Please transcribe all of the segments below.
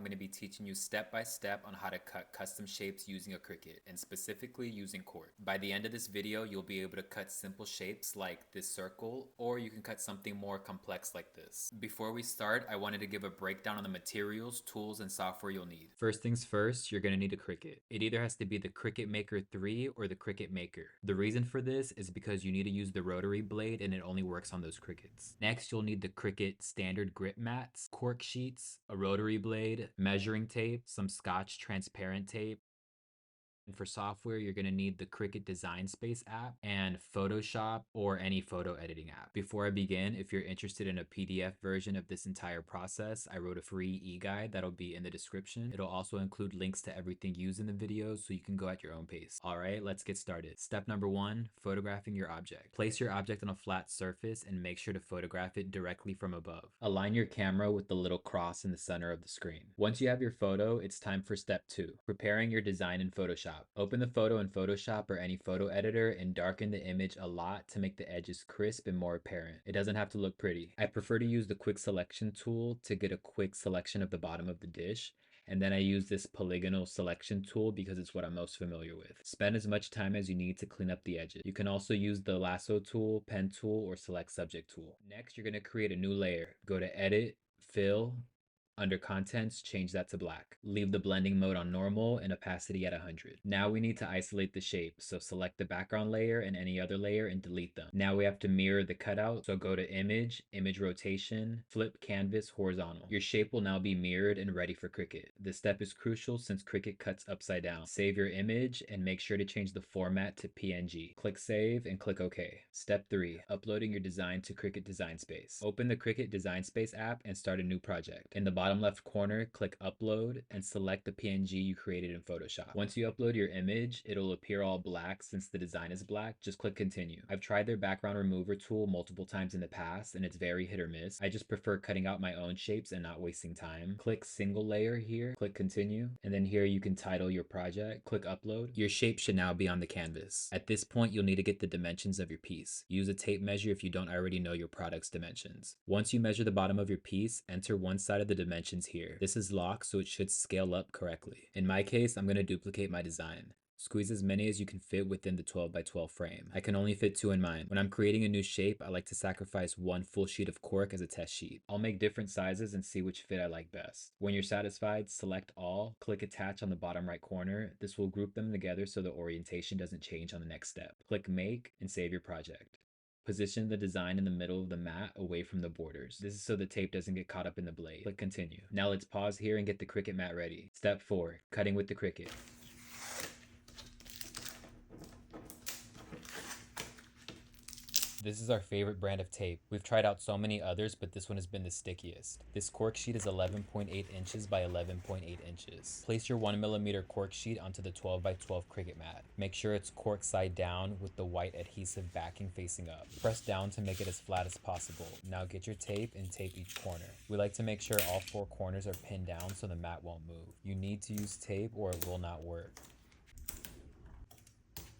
going to be teaching you step by step on how to cut custom shapes using a Cricut, and specifically using Cork. By the end of this video, you'll be able to cut simple shapes like this circle, or you can cut something more complex like this. Before we start, I wanted to give a breakdown on the materials, tools, and software you'll need. First things first, you're going to need a Cricut. It either has to be the Cricut Maker 3 or the Cricut Maker. The reason for this is because you need to use the rotary blade and it only works on those Cricuts. Next, you'll need the Cricut standard grip mats, cork sheets, a rotary blade, measuring tape, some Scotch transparent tape. And for software, you're going to need the Cricut Design Space app and Photoshop or any photo editing app. Before I begin, if you're interested in a PDF version of this entire process, I wrote a free e-guide that'll be in the description. It'll also include links to everything used in the video so you can go at your own pace. All right, let's get started. Step number 1, photographing your object. Place your object on a flat surface and make sure to photograph it directly from above. Align your camera with the little cross in the center of the screen. Once you have your photo, it's time for step 2, preparing your design in Photoshop. Open the photo in Photoshop or any photo editor and darken the image a lot to make the edges crisp and more apparent. It doesn't have to look pretty. I prefer to use the quick selection tool to get a quick selection of the bottom of the dish. And then I use this polygonal selection tool because it's what I'm most familiar with. Spend as much time as you need to clean up the edges. You can also use the lasso tool, pen tool, or select subject tool. Next, you're going to create a new layer. Go to Edit, Fill, under Contents, change that to black. Leave the blending mode on normal and opacity at 100. Now we need to isolate the shape, so select the background layer and any other layer and delete them. Now we have to mirror the cutout, so go to Image, Image Rotation, flip Canvas horizontal. Your shape will now be mirrored and ready for Cricut. This step is crucial since Cricut cuts upside down. Save your image and make sure to change the format to PNG. Click Save and click OK. Step 3, uploading your design to Cricut Design Space. Open the Cricut Design Space app and start a new project. In the bottom left corner, click Upload and select the PNG you created in Photoshop. Once you upload your image, it'll appear all black since the design is black. Just click Continue. I've tried their background remover tool multiple times in the past and it's very hit or miss. I just prefer cutting out my own shapes and not wasting time. Click Single Layer here, click Continue, and then here you can title your project. Click Upload. Your shape should now be on the canvas. At this point, you'll need to get the dimensions of your piece. Use a tape measure if you don't already know your product's dimensions. Once you measure the bottom of your piece, enter one side of the dimensions here. This is locked, so it should scale up correctly. In my case, I'm going to duplicate my design. Squeeze as many as you can fit within the 12 by 12 frame. I can only fit 2 in mine. When I'm creating a new shape, I like to sacrifice 1 full sheet of cork as a test sheet. I'll make different sizes and see which fit I like best. When you're satisfied, select all, click Attach on the bottom right corner. This will group them together so the orientation doesn't change on the next step. Click Make and save your project. Position the design in the middle of the mat away from the borders. This is so the tape doesn't get caught up in the blade. Click Continue. Now let's pause here and get the Cricut mat ready. Step 4, cutting with the Cricut. This is our favorite brand of tape. We've tried out so many others, but this one has been the stickiest. This cork sheet is 11.8 inches by 11.8 inches. Place your 1mm cork sheet onto the 12 by 12 Cricut mat. Make sure it's cork side down with the white adhesive backing facing up. Press down to make it as flat as possible. Now get your tape and tape each corner. We like to make sure all 4 corners are pinned down so the mat won't move. You need to use tape or it will not work.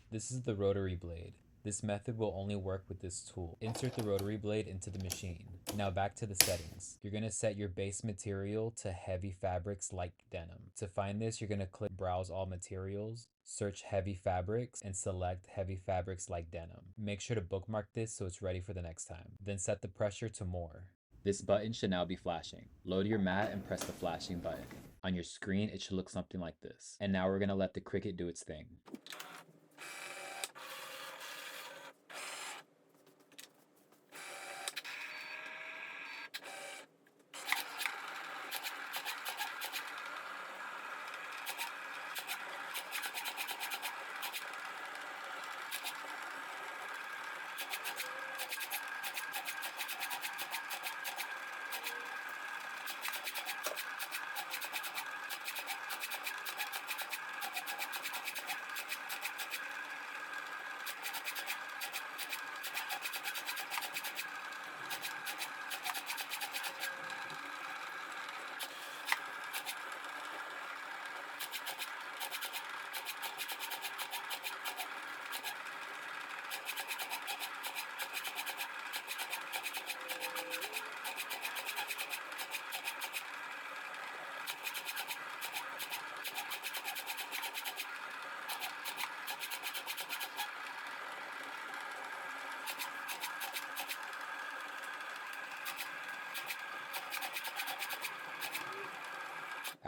This is the rotary blade. This method will only work with this tool. Insert the rotary blade into the machine. Now back to the settings. You're going to set your base material to heavy fabrics like denim. To find this, you're going to click Browse All Materials, search Heavy Fabrics, and select Heavy Fabrics like denim. Make sure to bookmark this so it's ready for the next time. Then set the pressure to More. This button should now be flashing. Load your mat and press the flashing button. On your screen, it should look something like this. And now we're going to let the Cricut do its thing.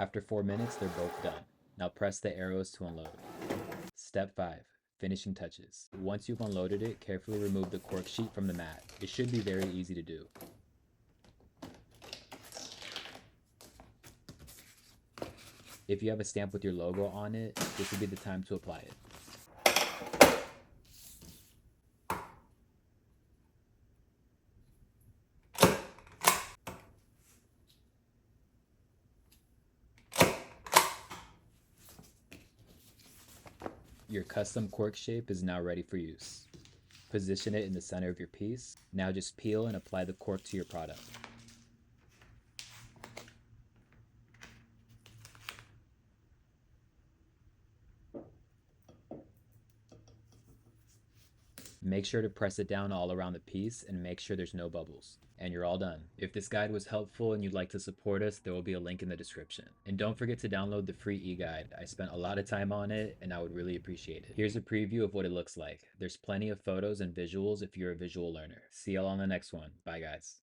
After 4 minutes, they're both done. Now press the arrows to unload. Step 5. Finishing touches. Once you've unloaded it, carefully remove the cork sheet from the mat. It should be very easy to do. If you have a stamp with your logo on it, this would be the time to apply it. Your custom cork shape is now ready for use. Position it in the center of your piece. Now just peel and apply the cork to your product. Make sure to press it down all around the piece and make sure there's no bubbles. And you're all done. If this guide was helpful and you'd like to support us, there will be a link in the description. And don't forget to download the free e-guide. I spent a lot of time on it and I would really appreciate it. Here's a preview of what it looks like. There's plenty of photos and visuals if you're a visual learner. See y'all on the next one. Bye guys.